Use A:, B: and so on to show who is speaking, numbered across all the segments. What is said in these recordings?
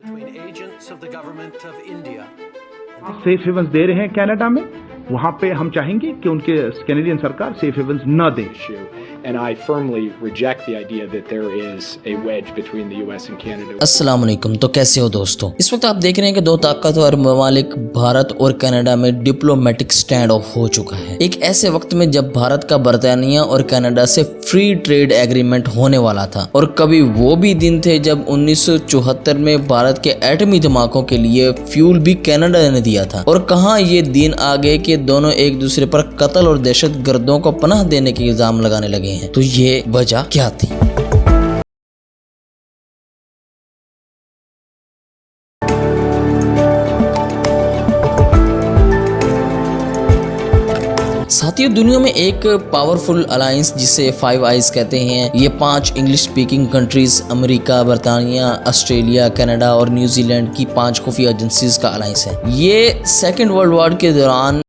A: Safe havens दे रहे हैं Canada में, वहाँ पे हम चाहेंगे कि उनके कैनेडियन सरकार सेफ हेवन्स न दे।
B: And I firmly reject the idea that there is a wedge between the US and Canada.
C: अस्सलाम वालेकुम। तो कैसे हो दोस्तों? इस वक्त आप देख रहे हैं कि दो ताकतवर ममालिक भारत और कनाडा में डिप्लोमेटिक स्टैंड ऑफ हो चुका है। एक ऐसे वक्त में जब भारत का बरतानिया और कनाडा से फ्री ट्रेड एग्रीमेंट होने वाला था, और कभी वो भी दिन थे जब 1974 में भारत के एटमी धमाकों के लिए फ्यूल भी कनाडा ने दिया था। और कहाँ ये दिन आ गए कि दोनों एक दूसरे पर कत्ल और दहशत गर्दों को पनाह देने के इल्जाम लगाने लगे हैं। तो ये वजह क्या थी? साथियों, दुनिया में एक पावरफुल अलायंस जिसे फाइव आइज कहते हैं, ये 5 इंग्लिश स्पीकिंग कंट्रीज अमेरिका, बरतानिया, ऑस्ट्रेलिया, कनाडा और न्यूजीलैंड की 5 खुफिया एजेंसीज का अलायंस है। ये सेकेंड वर्ल्ड वॉर के दौरान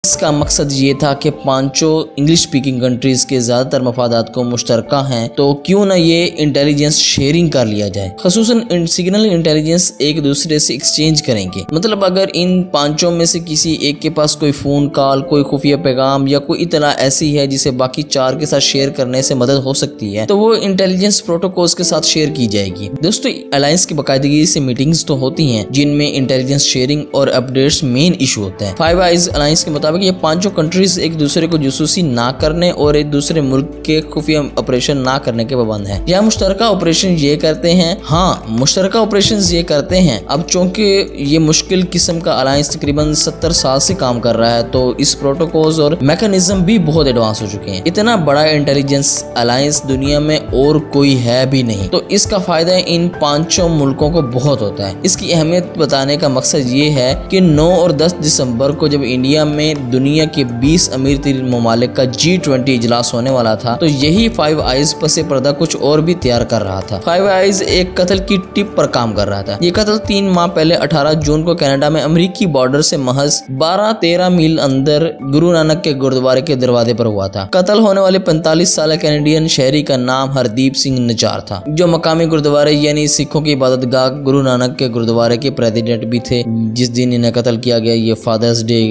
C: इसका मकसद ये था कि 5 इंग्लिश स्पीकिंग कंट्रीज के ज्यादातर मफादात को मुश्तरका हैं, तो क्यों ना ये इंटेलिजेंस शेयरिंग कर लिया जाए। खसूसन सिग्नल इंटेलिजेंस एक दूसरे से एक्सचेंज करेंगे। मतलब अगर इन 5 में से किसी एक के पास कोई फोन कॉल, कोई खुफिया पैगाम या कोई इतला ऐसी है जिसे बाकी 4 के साथ शेयर करने से मदद हो सकती है, तो वो इंटेलिजेंस प्रोटोकॉल्स के साथ शेयर की जाएगी। दोस्तों, अलायंस की बाकायदगी से मीटिंग्स तो होती हैं जिनमें इंटेलिजेंस शेयरिंग और अपडेट्स मेन इशू होता है। फाइव आइज अलायंस के मुताबिक ये 5 कंट्रीज एक दूसरे को जासूसी ना करने और एक दूसरे मुल्क के खुफिया ऑपरेशन ना करने के पाबंद हैं। या मुश्तरका ऑपरेशन ये करते हैं। हाँ, मुश्तरका ऑपरेशन ये करते हैं। अब चूंकि ये मुश्किल किस्म का अलायंस तकरीबन 70 साल से काम कर रहा है, तो इस प्रोटोकॉल्स और मैकेनिज्म भी बहुत एडवांस हो चुके हैं। इतना बड़ा इंटेलिजेंस अलायंस दुनिया में और कोई है भी नहीं, तो इसका फायदा इन 5 मुल्कों को बहुत होता है। इसकी अहमियत बताने का मकसद ये है कि 9 और 10 दिसंबर को जब इंडिया में दुनिया के 20 अमीर तरीन ममालिक का G20 इजलास होने वाला था, तो यही फाइव आइज पसे पर्दा कुछ और भी तैयार कर रहा था। फाइव आइज एक कत्ल की टिप पर काम कर रहा था। ये कत्ल 3 माह पहले 18 जून को कनाडा में अमेरिकी बॉर्डर से महज 12-13 मील अंदर गुरु नानक के गुरुद्वारे के दरवाजे पर हुआ था। कत्ल होने वाले 45 साल कैनेडियन शहरी का नाम हरदीप सिंह निजार था, जो मकामी गुरुद्वारे यानी सिखों की इबादत गाह गुरु नानक के गुरुद्वारे के प्रेसिडेंट भी थे। जिस दिन इन्हें कत्ल किया गया, ये फादर्स डे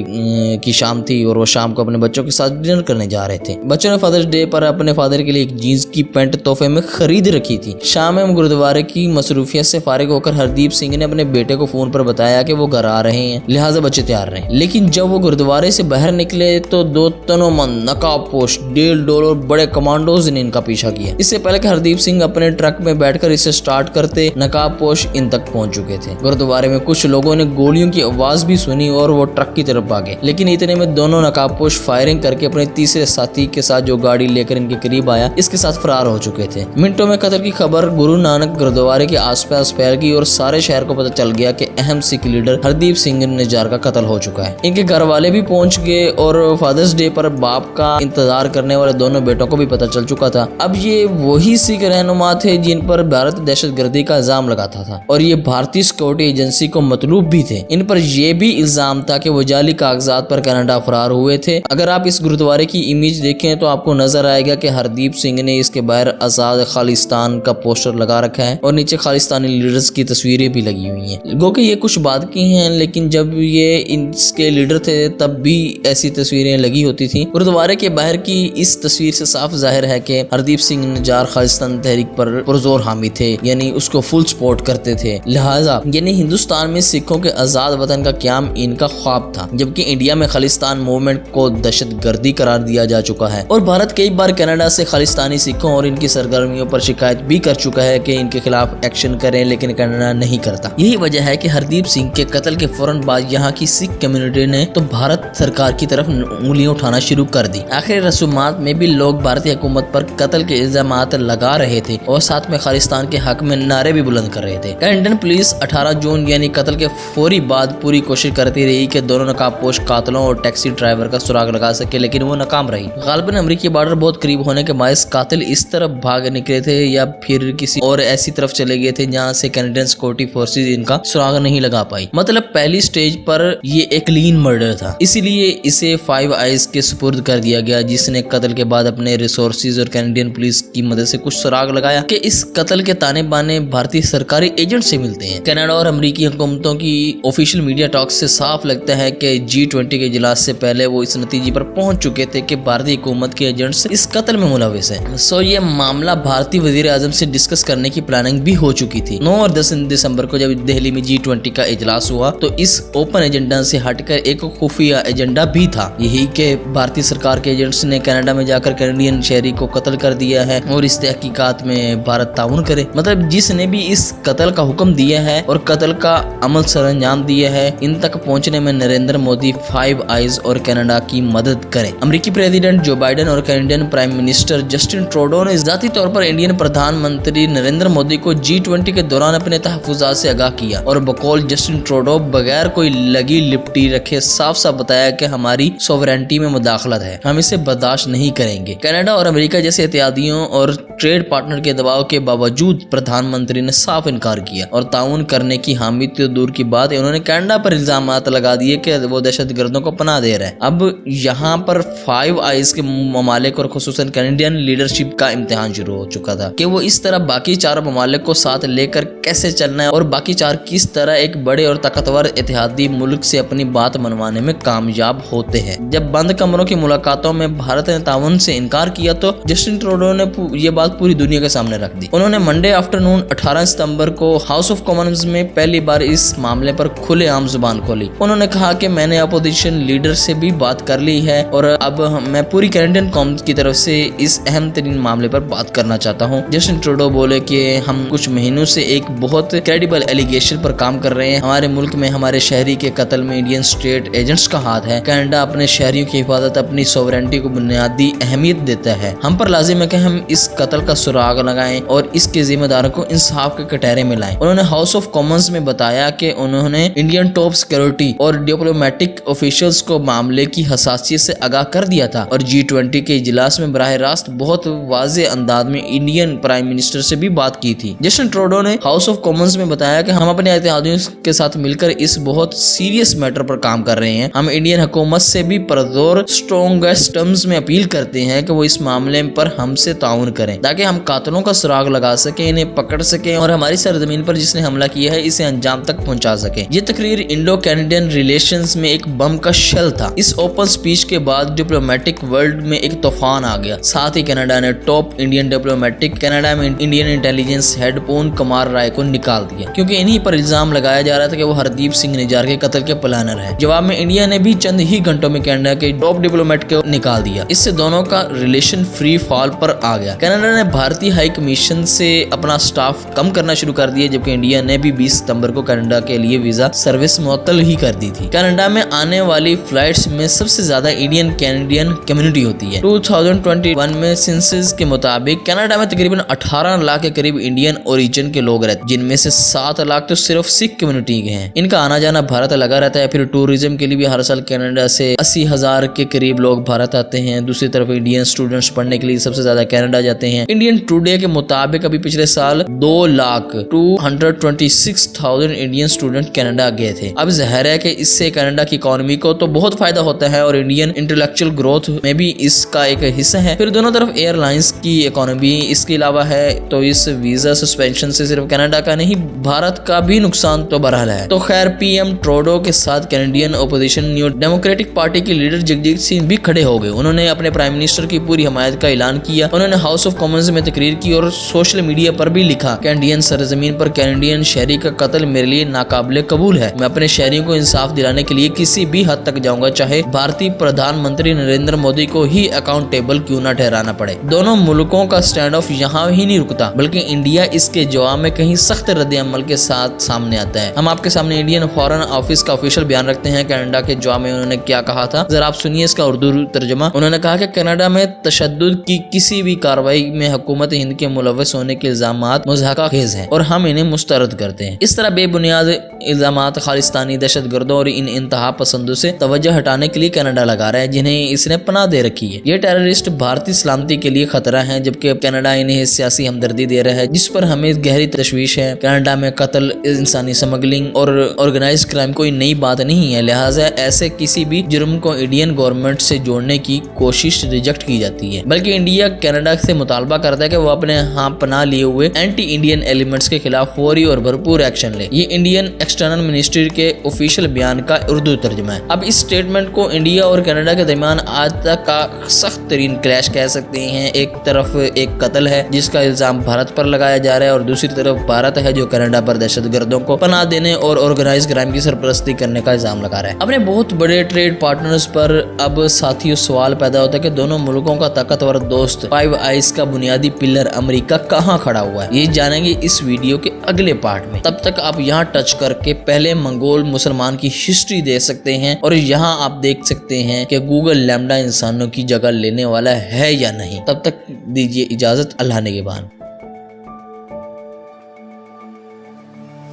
C: की शाम थी और वो शाम को अपने बच्चों के साथ डिनर करने जा रहे थे। बच्चों ने फादर्स डे पर अपने फादर के लिए एक जीन्स की पैंट तोहफे में खरीद रखी थी। शाम में गुरुद्वारे की मसरूफियत से फारिग होकर हरदीप सिंह ने अपने बेटे को फोन पर बताया कि वो घर आ रहे हैं, लिहाजा बच्चे तैयार रहे। लेकिन जब वो गुरुद्वारे से बाहर निकले तो 2 तनोमंद नकाबपोश $1.5 बड़े कमांडोज ने इनका पीछा किया। इससे पहले कि हरदीप सिंह अपने ट्रक में बैठकर इसे स्टार्ट करते, नकाबपोश इन तक पहुंच चुके थे। गुरुद्वारे में कुछ लोगों ने गोलियों की आवाज भी सुनी और वो ट्रक की तरफ भागे, लेकिन इतने में दोनों नकाबपोश फायरिंग करके अपने तीसरे साथी के साथ जो गाड़ी लेकर इनके करीब आया, इसके साथ फरार हो चुके थे। मिनटों में कत्ल की खबर गुरु नानक गुरुद्वारे के आसपास फैल गई और सारे शहर को पता चल गया कि अहम सिख लीडर हरदीप सिंह निजार का कत्ल हो चुका है। इनके घर वाले भी पहुंच गए और फादर्स डे पर बाप का इंतजार करने वाले दोनों बेटों को भी पता चल चुका था। अब ये वही सिख रहनुमा थे जिन पर भारत दहशतगर्दी का इल्जाम लगाता था, और ये भारतीय सिक्योरिटी एजेंसी को मतलूब भी थे। इन पर यह भी इल्जाम था कि वो जाली कागजात पर कनाडा फरार हुए थे। अगर आप इस गुरुद्वारे की इमेज देखें तो आपको नजर आएगा कि हरदीप सिंह ने इसके बाहर आजाद खालिस्तान का पोस्टर लगा रखा है और नीचे खालिस्तानी लीडर्स की तस्वीरें भी लगी हुई हैं। गो कि ये कुछ बात की हैं, लेकिन जब ये इनके लीडर थे तब भी ऐसी तस्वीरें लगी होती थी। गुरुद्वारे के बाहर की इस तस्वीर से साफ जाहिर है कि हरदीप सिंह निजार खालिस्तान तहरीक पर पुरजोर हामी थे, यानी उसको फुल सपोर्ट करते थे। लिहाजा यानी हिंदुस्तान में सिखों के आजाद वतन का क्याम इनका ख्वाब था, जबकि इंडिया में खालिस्तान मूवमेंट को दहशतगर्दी करार दिया जा चुका है। और भारत कई बार कनाडा से खालिस्तानी सिखों और इनकी सरगर्मियों पर शिकायत भी कर चुका है कि इनके खिलाफ एक्शन करें, लेकिन कनाडा नहीं करता। यही वजह है कि हरदीप सिंह के कत्ल के फौरन बाद यहाँ की सिख कम्युनिटी ने तो भारत सरकार की तरफ उंगलियां उठाना शुरू कर दी। आखिर रसूमात में भी लोग भारतीय हुकूमत पर कत्ल के इल्जामात लगा रहे थे और साथ में खालिस्तान के हक में नारे भी बुलंद कर रहे थे। कैनेडियन पुलिस 18 जून यानी कत्ल के फौरी बाद पूरी कोशिश करती रही कि दोनों नकाबपोश कातलों और टैक्सी ड्राइवर का सुराग लगा सके, लेकिन वो नाकाम रही। गालिबन अमेरिकी बॉर्डर बहुत करीब होने के बायस कातिल इस तरफ भाग निकले थे या फिर किसी और ऐसी तरफ चले गए थे जहां से कैनेडियन सिक्योरिटी फोर्सेस इनका सुराग नहीं लगा पाई। मतलब पहली स्टेज पर ये एक क्लीन मर्डर था, इसीलिए इसे फाइव आइज के सुपुर्द कर दिया गया, जिसने कत्ल के बाद अपने रिसोर्सेज और कैनेडियन पुलिस की मदद से कुछ सुराग लगाया कि इस कत्ल के ताने बाने भारतीय सरकारी एजेंट से मिलते हैं। कनाडा और अमेरिकी हुकूमतों की ऑफिशियल मीडिया टॉक से साफ लगता है कि G20 के इजलास से पहले वो इस नतीजे पर पहुंच चुके थे कि भारतीय हुकूमत के एजेंट्स इस कत्ल में मुलविस है। सो ये मामला भारतीय वजीर आजम से डिस्कस करने की प्लानिंग भी हो चुकी थी। 9 और 10 दिसंबर को जब दिल्ली में G20 का इजलास हुआ तो इस ओपन एजेंडा से हटकर एक खुफिया एजेंडा भी था, यही कि भारतीय सरकार के एजेंट्स ने कनाडा में जाकर कैनेडियन शहरी को कत्ल कर दिया है और इस तहकीकात में भारत ताउन करे। मतलब जिसने भी इस कत्ल का हुक्म दिया है और कत्ल का अमल सरअंजाम दिया है, इन तक पहुंचने में नरेंद्र मोदी फाइव आइज और कनाडा की मदद करें। अमेरिकी प्रेसिडेंट जो बाइडेन और Canadian prime minister Justin Trudeau ने जाती तौर पर इंडियन प्रधानमंत्री नरेंद्र मोदी को G20 के दौरान अपने तहफुजात से आगाह किया और बकौल जस्टिन ट्रूडो बगैर कोई लगी लिपटी रखे साफ साफ बताया कि हमारी सोवरेनिटी में मुदाखलत है, हम इसे बर्दाश्त नहीं करेंगे। कनाडा और अमेरिका जैसे इत्यादियों और ट्रेड पार्टनर के दबाव के बावजूद प्रधानमंत्री ने साफ इनकार किया और ताउन करने की हामी तो दूर की बात है, उन्होंने कनाडा पर इल्जामात लगा दिए कि वो दहशतगर्दों को पनाह दे रहा है। अब यहाँ पर फाइव आइज के ममालिक और खुसूसन कैनेडियन लीडरशिप का इम्तिहान शुरू हो चुका था कि वो इस तरह बाकी चार ममालिक को साथ लेकर कैसे चलना है और बाकी चार किस तरह एक बड़े और ताकतवर इत्तेहादी मुल्क से अपनी बात मनवाने में कामयाब होते हैं। जब बंद कमरों की मुलाकातों में भारत ने ताउन से इनकार किया तो जस्टिन ट्रूडो ने ये बात पूरी दुनिया के सामने रख दी। उन्होंने मंडे आफ्टरनून 18 सितंबर को हाउस ऑफ कॉमन्स में पहली बार इस मामले पर खुलेआम जुबान खोली। उन्होंने कहा कि मैंने अपोजिशन लीडर से भी बात कर ली है और अब मैं पूरी कैनेडियन कौम की तरफ से इस अहम तरीन मामले पर बात करना चाहता हूँ। जस्टिन ट्रूडो बोले कि हम कुछ महीनों से एक बहुत क्रेडिबल एलिगेशन पर काम कर रहे हैं। हमारे मुल्क में हमारे शहरी के कत्ल में इंडियन स्टेट एजेंट्स का हाथ है। कनाडा अपने शहरियों की हिफाजत अपनी सोवरेनिटी को बुनियादी अहमियत देता है। हम पर लाजिम है कि हम इस कत्ल का सुराग लगाएं और इसके जिम्मेदारों को इंसाफ के कटहरे में लाएं। उन्होंने हाउस ऑफ कॉमन्स में बताया कि उन्होंने इंडियन टॉप सिक्योरिटी और डिप्लोमेटिक ऑफिशियल्स को मामले की हसासियत से आगाह कर दिया था और G20 के इजलास में बराह रास्त बहुत वाज़ेह अंदाज में इंडियन प्राइम मिनिस्टर से भी बात की थी। जस्टिन ट्रूडो ने हाउस ऑफ कॉमन्स में बताया कि हम अपने इत्तेहादियों के साथ मिलकर इस बहुत सीरियस मैटर पर काम कर रहे हैं। हम इंडियन हुकूमत से भी परजोर स्ट्रॉन्गेस्ट टर्म्स में अपील करते हैं कि वो इस मामले पर हमसे ताउन करें ताकि हम कातिलों का सुराग लगा सके, इन्हें पकड़ सके और हमारी सरजमीन पर जिसने हमला किया है इसे अंजाम तक पहुंचा सके। ये तकरीर इंडो कैनेडियन रिलेशंस में एक बम का शेल था। इस ओपन स्पीच के बाद डिप्लोमेटिक वर्ल्ड में एक तूफान आ गया। साथ ही कनाडा ने टॉप इंडियन डिप्लोमेटिक कनाडा में इंडियन इंटेलिजेंस हेड पून कुमार राय को निकाल दिया क्योंकि इन्हीं पर इल्जाम लगाया जा रहा था कि वो हरदीप सिंह निजार के कत्ल के प्लानर है। जवाब में इंडिया ने भी चंद ही घंटों में कनाडा के टॉप डिप्लोमेट को निकाल दिया। इससे दोनों का रिलेशन फ्री फॉल पर आ गया। कनाडा ने भारतीय हाई कमीशन से अपना स्टाफ कम करना शुरू कर दिया जबकि इंडिया ने भी 20 सितंबर को कनाडा के लिए वीजा सर्विस मुअत्तल ही कर दी थी। कनाडा में आने वाली फ्लाइट्स में सबसे ज्यादा इंडियन कैनेडियन कम्युनिटी होती है। 2021 में सेंसस के मुताबिक कनाडा में तकरीबन 18 लाख के करीब इंडियन ओरिजिन के लोग रहते हैं, जिनमें से 7 लाख तो सिर्फ सिख कम्युनिटी के हैं। इनका आना जाना भारत लगा रहता है। फिर टूरिज्म के लिए भी हर साल कनाडा से 80,000 के करीब लोग भारत आते हैं। दूसरी तरफ इंडियन स्टूडेंट्स पढ़ने के लिए सबसे ज्यादा कनाडा जाते हैं। इंडियन टुडे के मुताबिक अभी पिछले साल 2,226,000 इंडियन स्टूडेंट कनाडा गए थे। अब जाहिर है कि इससे कनाडा की इकोनॉमी को तो बहुत फायदा होता है और इंडियन इंटेलेक्चुअल ग्रोथ में भी इसका एक हिस्सा है। फिर दोनों तरफ एयरलाइंस की इकोनॉमी इसके अलावा है तो इस वीजा सस्पेंशन से सिर्फ कनाडा का नहीं भारत का भी नुकसान तो बहरहाल है। तो खैर पीएम ट्रूडो के साथ Canadian opposition new democratic party के लीडर जगजीत सिंह भी खड़े हो गए। उन्होंने अपने प्राइम मिनिस्टर की पूरी हमायत का ऐलान किया। उन्होंने हाउस ऑफ कॉमन्स में तकरीर की और सोशल मीडिया पर भी लिखा कैनेडियन सरजमीन पर कैनेडियन शहरी का कत्ल मेरे लिए नाकाबिले कबूल है। मैं अपने शहरियों को इंसाफ दिलाने के लिए किसी भी हद तक जाऊंगा, चाहे भारतीय प्रधानमंत्री नरेंद्र मोदी को ही अकाउंटेबल क्यों न ठहराना पड़े। दोनों मुल्कों का स्टैंड ऑफ यहाँ ही नहीं रुकता बल्कि इंडिया इसके जवाब में कहीं सख्त रद्द-ए-अमल के साथ सामने आता है। हम आपके सामने इंडियन फॉरेन ऑफिस का ऑफिशियल बयान रखते हैं। कनाडा के जवाब में उन्होंने क्या कहा था, जरा आप सुनिए इसका उर्दू तर्जुमा। उन्होंने कहा कि कनाडा में तशद्दुद की किसी भी कार्रवाई में हुकूमत हिंद के मुलव्वस होने के इल्जामात मुज़ाहका खेज हैं और हम इन्हें मुस्तरद करते हैं। इस तरह बेबुनियाद इल्जामात खालिस्तानी दहशतगर्दों और इन इंतहा पसंदों से तवज्जो हटाने के लिए कनाडा लगा रहा है, जिन्हें इसने पनाह दे रखी है। ये टेररिस्ट भारतीय सलामती के लिए खतरा है, जबकि कनाडा इन्हें सियासी हमदर्दी दे रहा है, जिस पर हमें गहरी तशवीश है। कनाडा में कत्ल, इंसानी स्मगलिंग और ऑर्गेनाइज्ड क्राइम कोई नई बात नहीं है, लिहाजा ऐसे किसी भी जुर्म को इंडियन गवर्नमेंट से जोड़ने की कोशिश रिजेक्ट की जाती है। बल्कि इंडिया कनाडा से मुतालबा करता है कि वो अपने यहाँ पनाह लिए हुए एंटी इंडियन एलिमेंट्स के खिलाफ फौरी और भरपूर एक्शन ले। ये इंडियन एक्सटर्नल मिनिस्ट्री के ऑफिशियल बयान का उर्दू तर्जुमा है। अब इस स्टेटमेंट को इंडिया और कनाडा के दरमियान आज तक का सख्त तरीन क्लैश कह सकते हैं। एक तरफ एक कत्ल है जिसका इल्जाम भारत पर लगाया जा रहा है और दूसरी तरफ भारत है जो कनाडा पर दहशतगर्दों को पनाह देने और ऑर्गेनाइज्ड क्राइम की सरपरस्ती करने का इल्जाम लगा रहा है। अपने बहुत बड़े ट्रेड पार्टनर्स पर अब साथियों सवाल पैदा होता है कि दोनों मुल्कों का ताकतवर दोस्त फाइव आइज का बुनियादी पिलर अमेरिका कहां खड़ा हुआ है। ये जानेंगे इस वीडियो के अगले पार्ट में। तब तक आप यहाँ टच करके पहले मंगोल मुसलमान की हिस्ट्री देख सकते हैं और यहाँ आप देख सकते हैं कि गूगल लैम्डा इंसानों की जगह लेने वाला है या नहीं। तब तक दीजिए इजाजत, अल्लाह निगहबान।